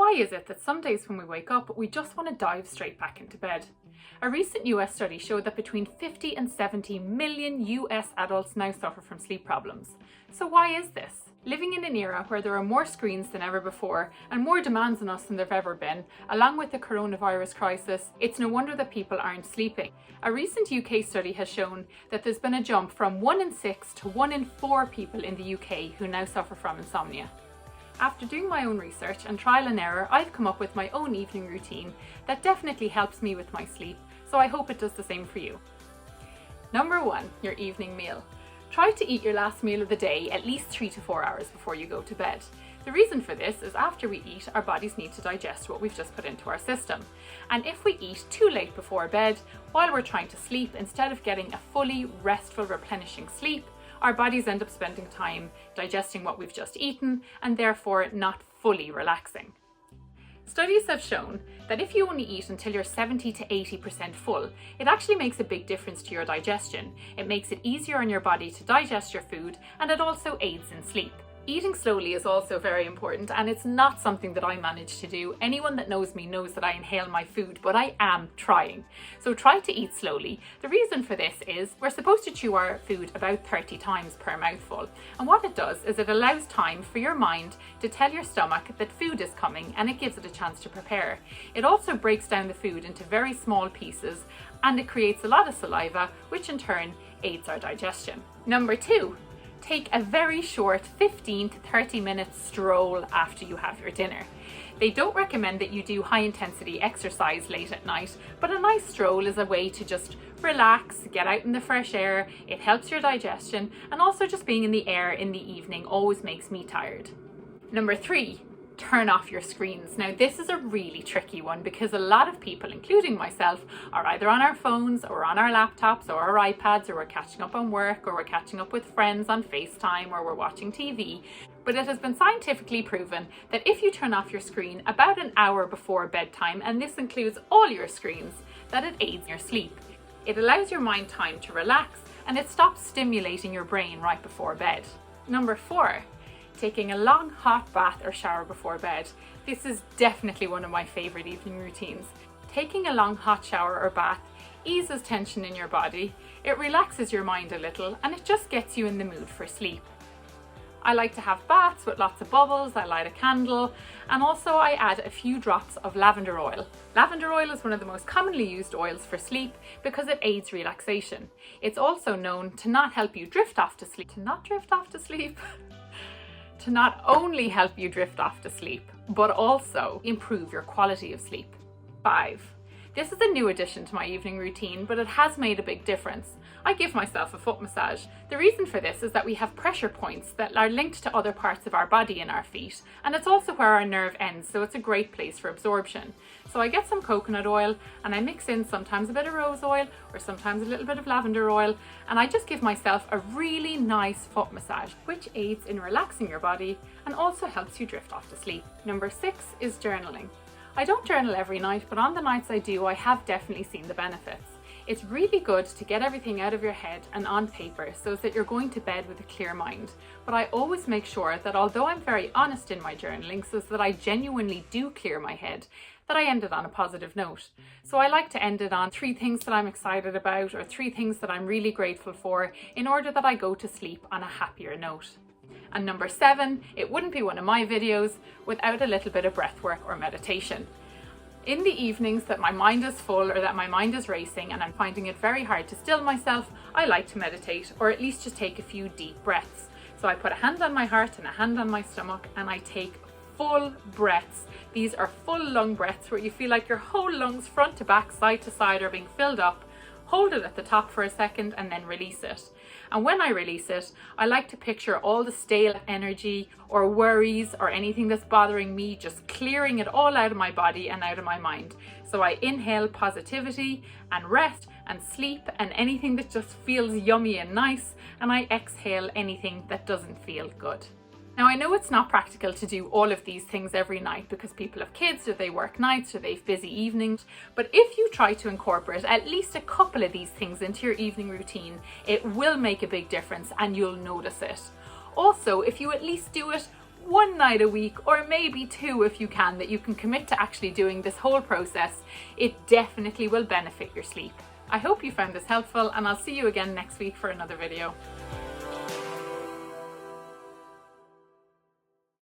Why is it that some days when we wake up, we just want to dive straight back into bed? A recent US study showed that between 50 and 70 million US adults now suffer from sleep problems. So why is this? Living in an era where there are more screens than ever before and more demands on us than there've ever been, along with the coronavirus crisis, it's no wonder that people aren't sleeping. A recent UK study has shown that there's been a jump from 1 in 6 to 1 in 4 people in the UK who now suffer from insomnia. After doing my own research and trial and error, I've come up with my own evening routine that definitely helps me with my sleep, so I hope it does the same for you. Number 1, your evening meal. Try to eat your last meal of the day at least 3 to 4 hours before you go to bed. The reason for this is after we eat, our bodies need to digest what we've just put into our system. And if we eat too late before bed, while we're trying to sleep, instead of getting a fully restful, replenishing sleep, our bodies end up spending time digesting what we've just eaten and therefore not fully relaxing. Studies have shown that if you only eat until you're 70 to 80% full, it actually makes a big difference to your digestion. It makes it easier on your body to digest your food, and it also aids in sleep. Eating slowly is also very important, and it's not something that I manage to do. Anyone that knows me knows that I inhale my food, but I am trying. So try to eat slowly. The reason for this is we're supposed to chew our food about 30 times per mouthful. And what it does is it allows time for your mind to tell your stomach that food is coming, and it gives it a chance to prepare. It also breaks down the food into very small pieces, and it creates a lot of saliva, which in turn aids our digestion. Number 2. Take a very short 15 to 30 minute stroll after you have your dinner. They don't recommend that you do high intensity exercise late at night, but a nice stroll is a way to just relax, get out in the fresh air. It helps your digestion, and also just being in the air in the evening always makes me tired. Number 3. Turn off your screens. Now this is a really tricky one because a lot of people, including myself, are either on our phones or on our laptops or our iPads, or we're catching up on work, or we're catching up with friends on FaceTime, or we're watching TV. But it has been scientifically proven that if you turn off your screen about an hour before bedtime, and this includes all your screens, that it aids your sleep. It allows your mind time to relax, and it stops stimulating your brain right before bed. Number 4. Taking a long hot bath or shower before bed. This is definitely one of my favourite evening routines. Taking a long hot shower or bath eases tension in your body, it relaxes your mind a little, and it just gets you in the mood for sleep. I like to have baths with lots of bubbles, I light a candle, and also I add a few drops of lavender oil. Lavender oil is one of the most commonly used oils for sleep because it aids relaxation. It's also known to not help you drift off to sleep. To not only help you drift off to sleep, but also improve your quality of sleep. 5. This is a new addition to my evening routine, but it has made a big difference. I give myself a foot massage. The reason for this is that we have pressure points that are linked to other parts of our body in our feet, and it's also where our nerve ends, so it's a great place for absorption. So I get some coconut oil and I mix in sometimes a bit of rose oil or sometimes a little bit of lavender oil, and I just give myself a really nice foot massage, which aids in relaxing your body and also helps you drift off to sleep. Number 6 is journaling. I don't journal every night, but on the nights I do, I have definitely seen the benefits. It's really good to get everything out of your head and on paper so that you're going to bed with a clear mind. But I always make sure that although I'm very honest in my journaling so that I genuinely do clear my head, that I end it on a positive note. So I like to end it on 3 things that I'm excited about or 3 things that I'm really grateful for in order that I go to sleep on a happier note. And number 7, it wouldn't be one of my videos without a little bit of breath work or meditation. In the evenings that my mind is full or that my mind is racing and I'm finding it very hard to still myself, I like to meditate, or at least just take a few deep breaths. So I put a hand on my heart and a hand on my stomach and I take full breaths. These are full lung breaths where you feel like your whole lungs front to back, side to side are being filled up. Hold it at the top for a second and then release it. And when I release it, I like to picture all the stale energy or worries or anything that's bothering me, just clearing it all out of my body and out of my mind. So I inhale positivity and rest and sleep and anything that just feels yummy and nice, and I exhale anything that doesn't feel good. Now I know it's not practical to do all of these things every night because people have kids or they work nights or they have busy evenings, but if you try to incorporate at least a couple of these things into your evening routine, it will make a big difference and you'll notice it. Also, if you at least do it 1 night a week, or maybe 2 if you can, that you can commit to actually doing this whole process, it definitely will benefit your sleep. I hope you found this helpful, and I'll see you again next week for another video.